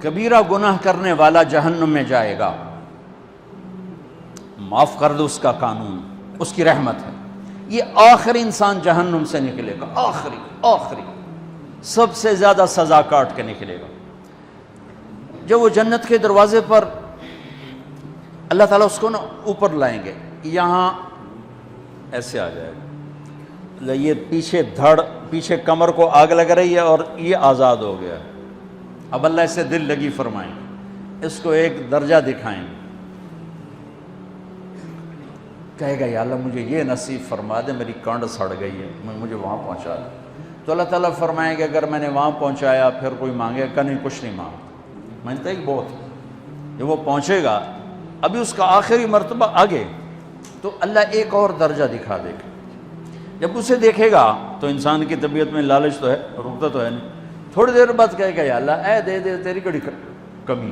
کبیرہ گناہ کرنے والا جہنم میں جائے گا، معاف کر دو، اس کا قانون، اس کی رحمت ہے۔ یہ آخری انسان جہنم سے نکلے گا، آخری سب سے زیادہ سزا کاٹ کے نکلے گا۔ جب وہ جنت کے دروازے پر اللہ تعالیٰ اس کو نا اوپر لائیں گے، یہاں ایسے آ جائے گا، یہ پیچھے پیچھے کمر کو آگ لگ رہی ہے اور یہ آزاد ہو گیا ہے۔ اب اللہ اسے دل لگی فرمائیں، اس کو ایک درجہ دکھائیں، کہے گا یا اللہ مجھے یہ نصیب فرما دے، میری کانڈ سڑ گئی ہے، مجھے وہاں پہنچا دے۔ تو اللہ تعالیٰ فرمائیں گے اگر میں نے وہاں پہنچایا پھر کوئی مانگے کہ نہیں، کچھ نہیں مانگتا، میں نے بہت۔ جب وہ پہنچے گا، ابھی اس کا آخری مرتبہ آگے، تو اللہ ایک اور درجہ دکھا دے گا۔ جب اسے دیکھے گا تو انسان کی طبیعت میں لالچ تو ہے، رکتا تو ہے نہیں، تھوڑی دیر بعد کہے گا یا اللہ اے دے دے، تیری کڑی کمی۔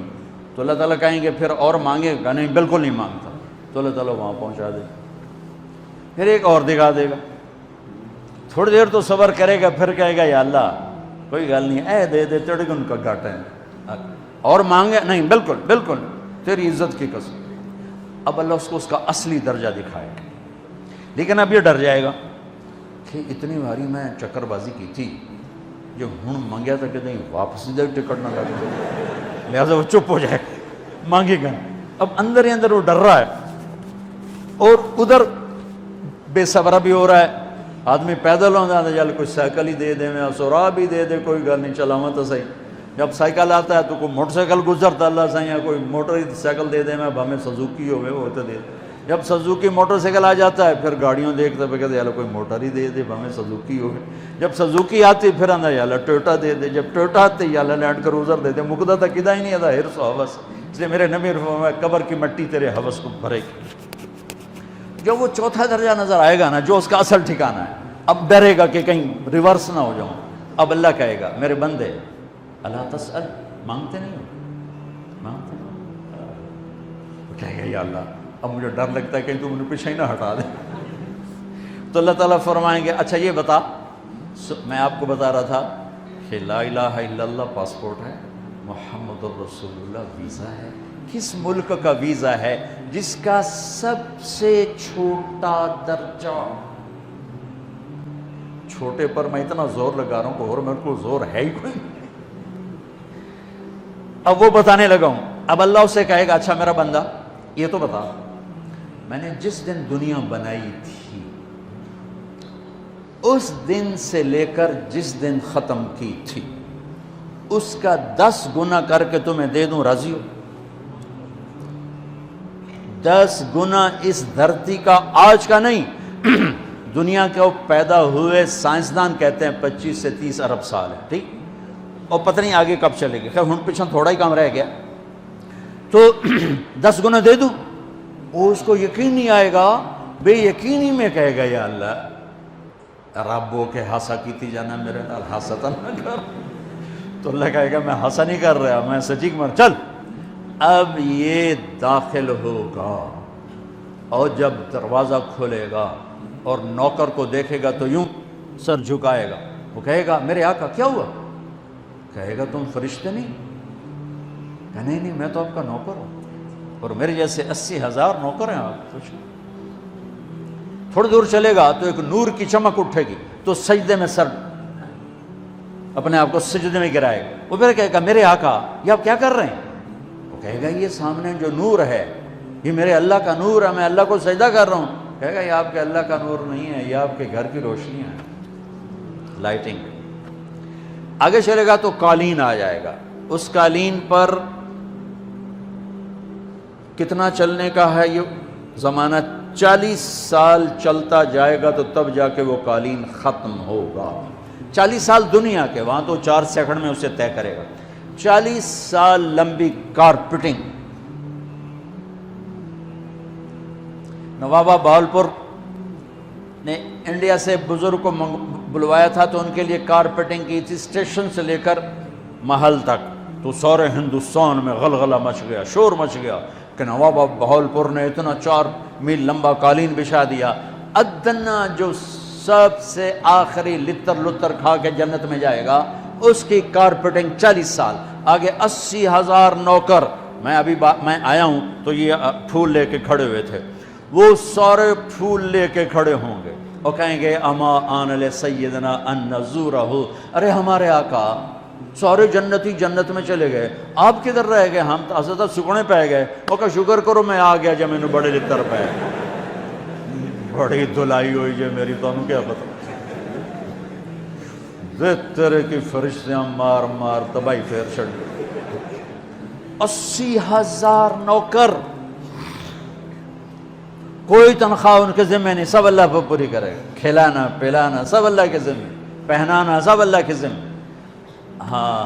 تو اللہ تعالیٰ کہیں گے پھر اور مانگے گا؟ نہیں، بالکل نہیں مانگتا۔ تو اللہ تعالیٰ وہاں پہنچا دے، پھر ایک اور دکھا دے گا، تھوڑی دیر تو صبر کرے گا، پھر کہے گا یا اللہ کوئی گل نہیں، اے دے دے، تیری ان کا گھٹ ہے، اور مانگے؟ نہیں، بالکل تیری عزت کی قسم۔ اب اللہ اس کو اس کا اصلی درجہ دکھائے گا، لیکن اب یہ ڈر جائے گا کہ اتنی باری میں چکر بازی کی تھی، جو ہوں مانگیا تھا کہ نہیں واپس دے، ٹکٹ نہ لگے، لہٰذا وہ چپ ہو جائے گا، مانگے گا۔ اب اندر ہی اندر وہ ڈر رہا ہے، اور ادھر بے صبرا بھی ہو رہا ہے، آدمی پیدل ہو جاتا ہے، چل کوئی سائیکل ہی دے دے، میں سورا بھی دے دے، کوئی گل نہیں، چلاواں تو صحیح۔ جب سائیکل آتا ہے تو کوئی موٹر سائیکل گزرتا اللہ صحیح ہے، کوئی موٹر سائیکل دے دے، میں بھامے سزوکی ہوئے وہ تو دے۔ جب سزوکی موٹر سائیکل آ جاتا ہے پھر گاڑیوں دیکھتے پہ کہتے یار کوئی موٹر ہی دے دے، بھامے سزوکی ہوئے۔ جب سزوکی آتی پھر آندہ یا اللہ ٹویوٹا دے دے، جب ٹویوٹا آتی یا اللہ لینڈ کروزر دے دے، مقدہ تک کدا ہی نہیں آتا ہرس و حوث۔ اس لیے میرے نبی فرمایا قبر کی مٹی تیرے حوث کو بھرے گی۔ جب وہ چوتھا درجہ نظر آئے گا نا، جو اس کا اصل ٹھکانہ ہے، اب ڈرے گا کہ کہیں ریورس نہ ہو جاؤں۔ اب اللہ کہے گا میرے بندے اللہ تسأل، مانگتے نہیں ہو، مانگتے نہیں ہو، کہے گا یا اللہ اب مجھے ڈر لگتا ہے کہ تم انہیں پیچھے ہی نہ ہٹا دے۔ تو اللہ تعالیٰ فرمائیں گے اچھا یہ بتا، میں آپ کو بتا رہا تھا کہ لا الہ الا اللہ پاسپورٹ ہے، محمد الرسول اللہ ویزا ہے۔ کس ملک کا ویزا ہے؟ جس کا سب سے چھوٹا درجہ، چھوٹے پر میں اتنا زور لگا رہا ہوں کہ اور میرے کو زور ہے ہی کوئی۔ اب وہ بتانے لگا ہوں، اب اللہ اسے کہے گا اچھا میرا بندہ یہ تو بتا، میں نے جس دن دنیا بنائی تھی اس دن سے لے کر جس دن ختم کی تھی اس کا 10 گنا کر کے تمہیں دے دوں، راضی ہو؟ 10 گنا اس دھرتی کا، آج کا نہیں، دنیا کے وہ پیدا ہوئے سائنسدان کہتے ہیں 25 سے 30 ارب سال ہے، ٹھیک، اور پتہ نہیں آگے کب چلے گی، خیر ہن پیچھے تھوڑا ہی کام رہ گیا، تو 10 گنا دے دوں؟ وہ اس کو یقین نہیں آئے گا، بے یقینی میں کہے گا یا اللہ ربو کے ہاسا کیتی جانا میرے نال، ہاستا نہ کر۔ تو اللہ کہے گا میں ہاسا نہیں کر رہا، میں سچی مر، چل اب یہ داخل ہوگا، اور جب دروازہ کھولے گا اور نوکر کو دیکھے گا تو یوں سر جھکائے گا، وہ کہے گا میرے آقا کیا ہوا؟ کہے گا تم فرشتے نہیں؟ کہ نہیں میں تو آپ کا نوکر ہوں، اور میرے جیسے 80,000 نوکر ہیں آپ کچھ۔ تھوڑی دور چلے گا تو ایک نور کی چمک اٹھے گی تو سجدے میں سر، اپنے آپ کو سجدے میں گرائے گا، وہ پھر کہے گا میرے آقا یہ آپ کیا کر رہے ہیں؟ وہ کہے گا یہ سامنے جو نور ہے یہ میرے اللہ کا نور ہے، میں اللہ کو سجدہ کر رہا ہوں۔ کہے گا یہ آپ کے اللہ کا نور نہیں ہے، یہ آپ کے گھر کی روشنی ہے، لائٹنگ۔ آگے چلے گا تو قالین آ جائے گا، اس قالین پر کتنا چلنے کا ہے یہ زمانہ؟ 40 سال چلتا جائے گا تو تب جا کے وہ قالین ختم ہوگا۔ 40 سال دنیا کے، وہاں تو 4 سیکنڈ میں اسے طے کرے گا۔ 40 سال لمبی کارپیٹنگ۔ نوابہ بہاولپور نے انڈیا سے بزرگ کو بلوایا تھا تو ان کے لیے کارپیٹنگ کی تھی، اسٹیشن سے لے کر محل تک، تو سارے ہندوستان میں غلغلہ مچ گیا، شور مچ گیا کہ نواب بہاولپور نے اتنا 4 میل لمبا قالین بچھا دیا۔ ادنا جو سب سے آخری لتر لتر کھا کے جنت میں جائے گا اس کی کارپیٹنگ 40 سال، آگے 80,000 نوکر. میں آیا ہوں تو یہ پھول لے کے کھڑے ہوئے تھے، وہ سارے پھول لے کے کھڑے ہوں گے اور کہیں گے اما آن لسیدنا ان نزورہ، ارے ہمارے آقا سارے جنتی جنت میں چلے گئے، آپ کدھر رہ گئے؟ ہم تو حضرت سکنے پہ گئے. وہ کہ شکر کرو میں آ گیا جب میں نے بڑے لتر پہ بڑی دلائی ہوئی جو میری، تو انہوں کیا پتہ تیرے کی فرشتیاں مار مار تباہی پھیر چھڑ. 80,000 نوکر، کوئی تنخواہ ان کے ذمہ نہیں، سب اللہ پر پوری کرے گا. کھلانا پلانا سب اللہ کے ذمہ، پہنانا سب اللہ کے ذمہ. ہاں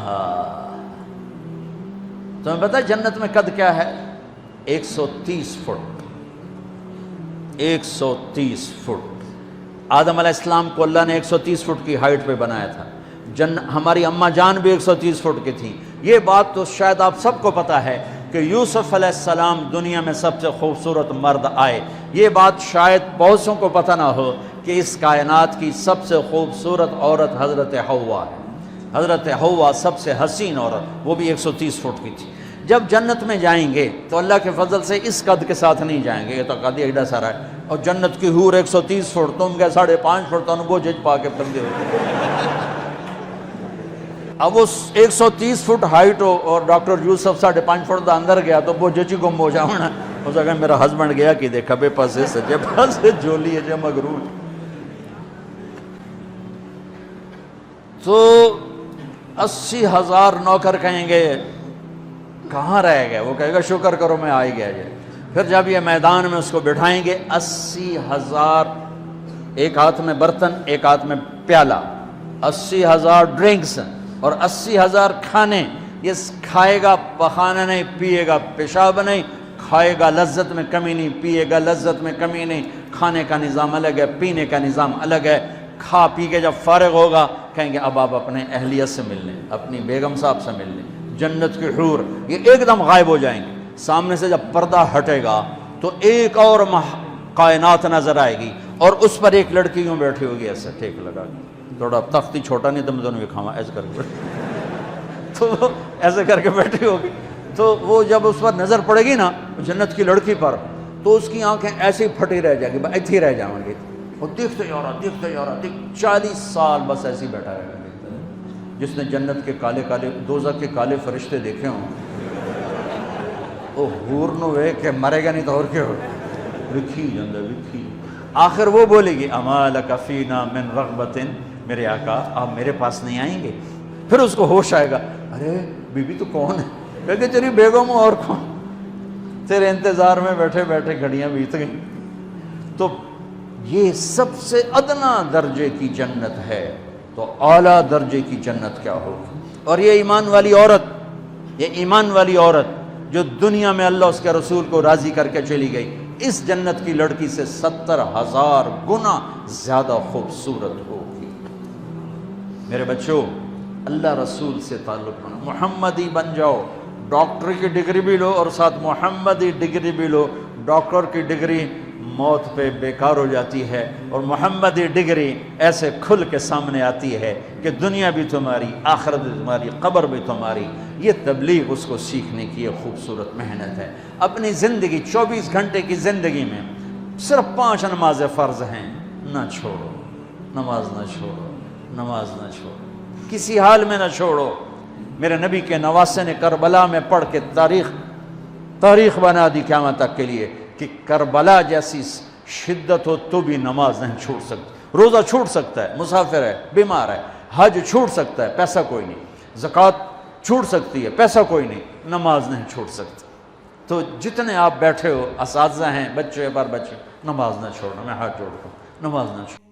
تمہیں پتہ جنت میں قد کیا ہے؟ 130 فٹ. 130 فٹ. آدم علیہ السلام کو اللہ نے 130 فٹ کی ہائٹ پہ بنایا تھا. ہماری اماں جان بھی 130 فٹ کی تھی. یہ بات تو شاید آپ سب کو پتہ ہے کہ یوسف علیہ السلام دنیا میں سب سے خوبصورت مرد آئے. یہ بات شاید بہت سوں کو پتہ نہ ہو کہ اس کائنات کی سب سے خوبصورت عورت حضرت حوا ہے. حضرت حوا سب سے حسین عورت، وہ بھی 130 فٹ کی تھی. جب جنت میں جائیں گے تو اللہ کے فضل سے اس قد کے ساتھ نہیں جائیں گے، یہ تو قد ایڈا سارا ہے، اور جنت کی حور 130 فٹ، تم کے 5.5 فٹ تو وہ جج پا کے پردے ہوتے. اب وہ 130 فٹ ہائٹ ہو اور ڈاکٹر یوسف 5.5 فٹ دا اندر گیا تو وہ جچی گم ہو جاؤنا. اس کہ میرا ہسبینڈ گیا کہ دیکھا بے پاسے سجے پاسے جولی ہے جے مغرور. تو 80,000 نوکر کہیں گے کہاں رہ گئے؟ وہ کہے گا شکر کرو میں آ ہی گیا جائے. پھر جب یہ میدان میں اس کو بٹھائیں گے 80,000، ایک ہاتھ میں برتن ایک ہاتھ میں پیالہ، 80,000 ڈرنکس اور 80,000 کھانے. یہ کھائے گا پخانا نہیں، پیے گا پیشاب نہیں، کھائے گا لذت میں کمی نہیں، پیے گا لذت میں کمی نہیں. کھانے کا نظام الگ ہے، پینے کا نظام الگ ہے. کھا پی کے جب فارغ ہوگا کہیں گے اب آپ اپنے اہلیت سے مل لیں، اپنی بیگم صاحب سے مل لیں. جنت کی حور یہ ایک دم غائب ہو جائیں گے. سامنے سے جب پردہ ہٹے گا تو ایک اور کائنات نظر آئے گی اور اس پر ایک لڑکی یوں بیٹھی ہوگی ایسے ٹیک لگا کے، تھوڑا تختی چھوٹا نہیں تو میں دونوں بھی کھاوا ایسے کر کے تو وہ ایسے کر کے بیٹھی ہوگی. تو وہ جب اس پر نظر پڑے گی نا جنت کی لڑکی پر تو اس کی آنکھیں ایسی پھٹی رہ جائیں گی، ایتھی رہ جائیں گی. وہ دیکھتے جا رہا دیکھتے جا رہا 40 سال بس ایسے ہی بیٹھا رہے گا. جس نے جنت کے کالے کالے دوزخ کے کالے فرشتے دیکھے ہوں وہ حور نو وے کہ مرے گا نہیں تو اور کیا ہو وکھی جندہ وکھی. آخر وہ بولے گی اما لک فینا من رغبت، میرے آقا آپ میرے پاس نہیں آئیں گے؟ پھر اس کو ہوش آئے گا ارے بی بی تو کون ہے؟ کہے کہ تیری بیگم ہوں اور کون، تیرے انتظار میں بیٹھے بیٹھے گھڑیاں بیت گئیں. تو یہ سب سے ادنا درجے کی جنت ہے، تو اعلیٰ درجے کی جنت کیا ہوگی. اور یہ ایمان والی عورت، یہ ایمان والی عورت جو دنیا میں اللہ اس کے رسول کو راضی کر کے چلی گئی، اس جنت کی لڑکی سے 70,000 گنا زیادہ خوبصورت ہوگی. میرے بچوں اللہ رسول سے تعلق بنا، محمدی بن جاؤ. ڈاکٹر کی ڈگری بھی لو اور ساتھ محمدی ڈگری بھی لو. ڈاکٹر کی ڈگری موت پہ بیکار ہو جاتی ہے اور محمدی ڈگری ایسے کھل کے سامنے آتی ہے کہ دنیا بھی تمہاری، آخرت بھی تمہاری، قبر بھی تمہاری. یہ تبلیغ اس کو سیکھنے کی ایک خوبصورت محنت ہے. اپنی زندگی 24 گھنٹے کی زندگی میں صرف 5 نمازیں فرض ہیں، نہ چھوڑو. نماز نہ چھوڑو، نماز نہ چھوڑو، کسی حال میں نہ چھوڑو. میرے نبی کے نواسے نے کربلا میں پڑھ کے تاریخ بنا دی قیامت تک کے لیے کہ کربلا جیسی شدت ہو تو بھی نماز نہیں چھوٹ سکتی. روزہ چھوٹ سکتا ہے، مسافر ہے، بیمار ہے. حج چھوٹ سکتا ہے، پیسہ کوئی نہیں. زکوٰۃ چھوٹ سکتی ہے، پیسہ کوئی نہیں. نماز نہیں چھوٹ سکتی. تو جتنے آپ بیٹھے ہو، اساتذہ ہیں، بچے بار بچے، نماز نہ چھوڑنا. میں ہاتھ جوڑتا ہوں، نماز نہ چھوڑنا.